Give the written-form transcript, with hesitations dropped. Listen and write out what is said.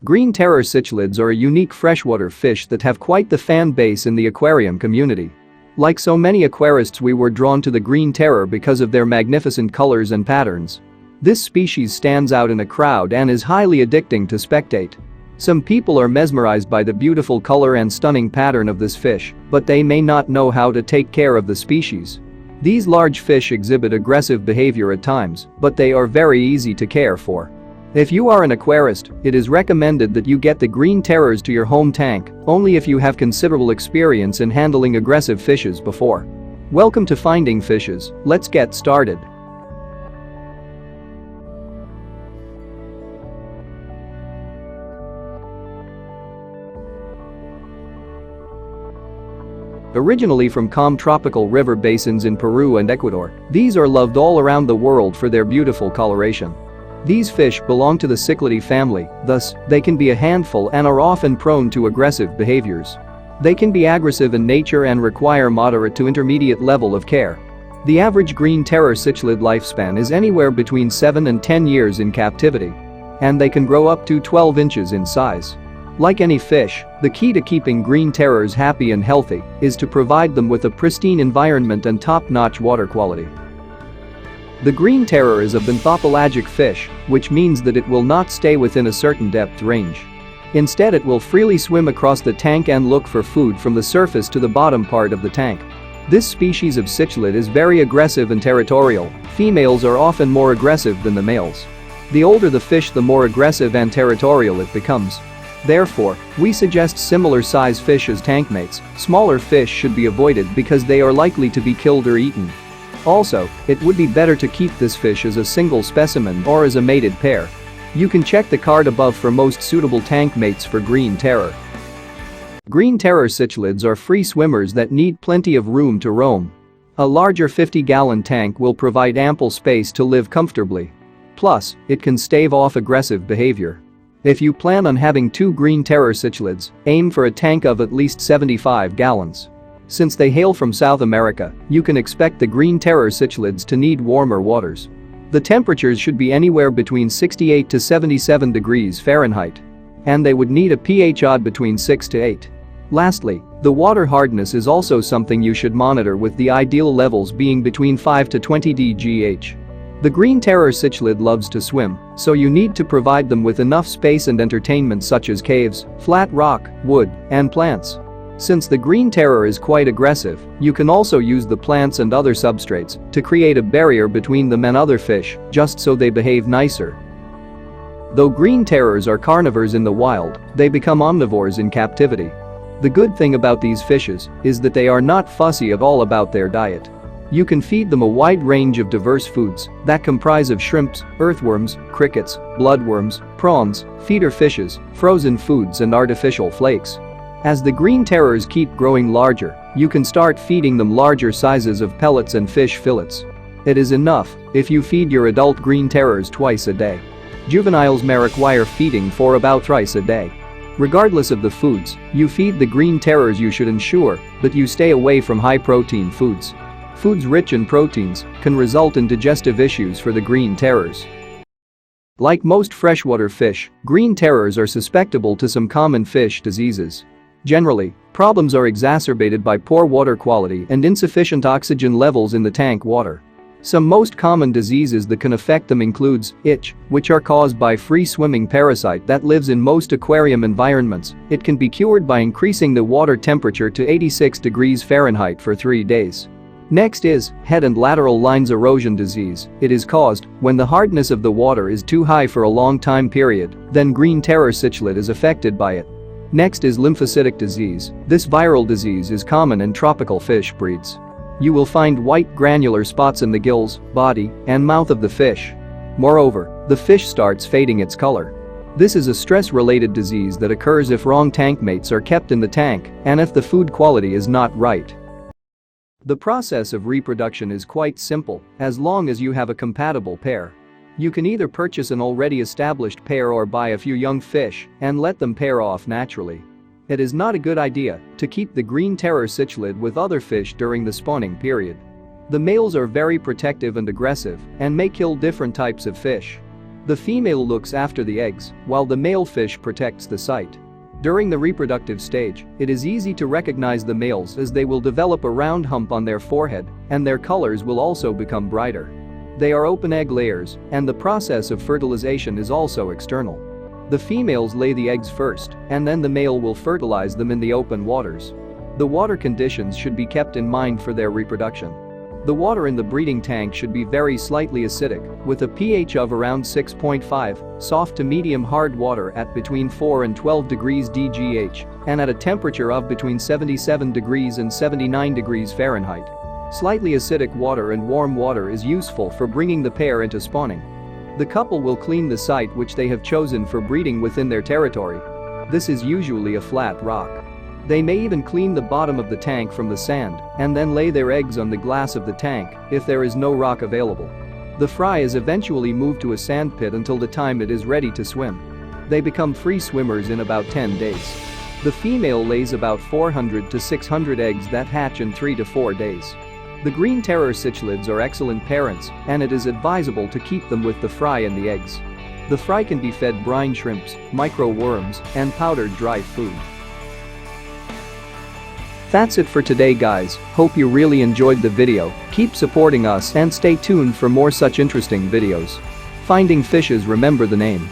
Green terror cichlids are a unique freshwater fish that have quite the fan base in the aquarium community. Like so many aquarists, we were drawn to the green terror because of their magnificent colors and patterns. This species stands out in a crowd and is highly addicting to spectate. Some people are mesmerized by the beautiful color and stunning pattern of this fish, but they may not know how to take care of the species. These large fish exhibit aggressive behavior at times, but they are very easy to care for. If you are an aquarist, it is recommended that you get the green terrors to your home tank only if you have considerable experience in handling aggressive fishes before. Welcome to Finding Fishes, let's get started. Originally from calm tropical river basins in Peru and Ecuador, these are loved all around the world for their beautiful coloration. These fish belong to the Cichlid family, thus, they can be a handful and are often prone to aggressive behaviors. They can be aggressive in nature and require moderate to intermediate level of care. The average green terror cichlid lifespan is anywhere between 7 and 10 years in captivity. And they can grow up to 12 inches in size. Like any fish, the key to keeping green terrors happy and healthy is to provide them with a pristine environment and top-notch water quality. The green terror is a benthopelagic fish, which means that it will not stay within a certain depth range. Instead, it will freely swim across the tank and look for food from the surface to the bottom part of the tank. This species of cichlid is very aggressive and territorial. Females are often more aggressive than the males. The older the fish, the more aggressive and territorial it becomes. Therefore, we suggest similar size fish as tank mates. Smaller fish should be avoided because they are likely to be killed or eaten. Also, it would be better to keep this fish as a single specimen or as a mated pair. You can check the card above for most suitable tank mates for green terror. Green terror cichlids are free swimmers that need plenty of room to roam. A larger 50-gallon tank will provide ample space to live comfortably. Plus, it can stave off aggressive behavior. If you plan on having 2 green terror cichlids, aim for a tank of at least 75 gallons. Since they hail from South America, you can expect the green terror cichlids to need warmer waters. The temperatures should be anywhere between 68 to 77 degrees Fahrenheit. And they would need a pH odd between 6 to 8. Lastly, the water hardness is also something you should monitor, with the ideal levels being between 5 to 20 dgh. The green terror cichlid loves to swim, so you need to provide them with enough space and entertainment such as caves, flat rock, wood, and plants. Since the green terror is quite aggressive, you can also use the plants and other substrates to create a barrier between them and other fish, just so they behave nicer. Though green terrors are carnivores in the wild, they become omnivores in captivity. The good thing about these fishes is that they are not fussy at all about their diet. You can feed them a wide range of diverse foods that comprise of shrimps, earthworms, crickets, bloodworms, prawns, feeder fishes, frozen foods, and artificial flakes. As the green terrors keep growing larger, you can start feeding them larger sizes of pellets and fish fillets. It is enough if you feed your adult green terrors twice a day. Juveniles may require feeding for about thrice a day. Regardless of the foods you feed the green terrors, you should ensure that you stay away from high-protein foods. Foods rich in proteins can result in digestive issues for the green terrors. Like most freshwater fish, green terrors are susceptible to some common fish diseases. Generally, problems are exacerbated by poor water quality and insufficient oxygen levels in the tank water. Some most common diseases that can affect them includes itch, which are caused by free-swimming parasite that lives in most aquarium environments. It can be cured by increasing the water temperature to 86 degrees Fahrenheit for 3 days. Next is head and lateral lines erosion disease. It is caused when the hardness of the water is too high for a long time period, then green terror cichlid is affected by it. Next is lymphocytic disease. This viral disease is common in tropical fish breeds. You will find white granular spots in the gills, body, and mouth of the fish. Moreover, the fish starts fading its color. This is a stress-related disease that occurs if wrong tank mates are kept in the tank and if the food quality is not right. The process of reproduction is quite simple, as long as you have a compatible pair. You can either purchase an already established pair or buy a few young fish and let them pair off naturally. It is not a good idea to keep the green terror cichlid with other fish during the spawning period. The males are very protective and aggressive and may kill different types of fish. The female looks after the eggs, while the male fish protects the site. During the reproductive stage, it is easy to recognize the males as they will develop a round hump on their forehead, and their colors will also become brighter. They are open egg layers, and the process of fertilization is also external. The females lay the eggs first, and then the male will fertilize them in the open waters. The water conditions should be kept in mind for their reproduction. The water in the breeding tank should be very slightly acidic, with a pH of around 6.5, soft to medium hard water at between 4 and 12 degrees DGH, and at a temperature of between 77 degrees and 79 degrees Fahrenheit. Slightly acidic water and warm water is useful for bringing the pair into spawning. The couple will clean the site which they have chosen for breeding within their territory. This is usually a flat rock. They may even clean the bottom of the tank from the sand and then lay their eggs on the glass of the tank if there is no rock available. The fry is eventually moved to a sand pit until the time it is ready to swim. They become free swimmers in about 10 days. The female lays about 400 to 600 eggs that hatch in 3 to 4 days. The green terror cichlids are excellent parents, and it is advisable to keep them with the fry and the eggs. The fry can be fed brine shrimps, micro worms, and powdered dry food. That's it for today, guys. Hope you really enjoyed the video. Keep supporting us and stay tuned for more such interesting videos. Finding fishes, remember the name.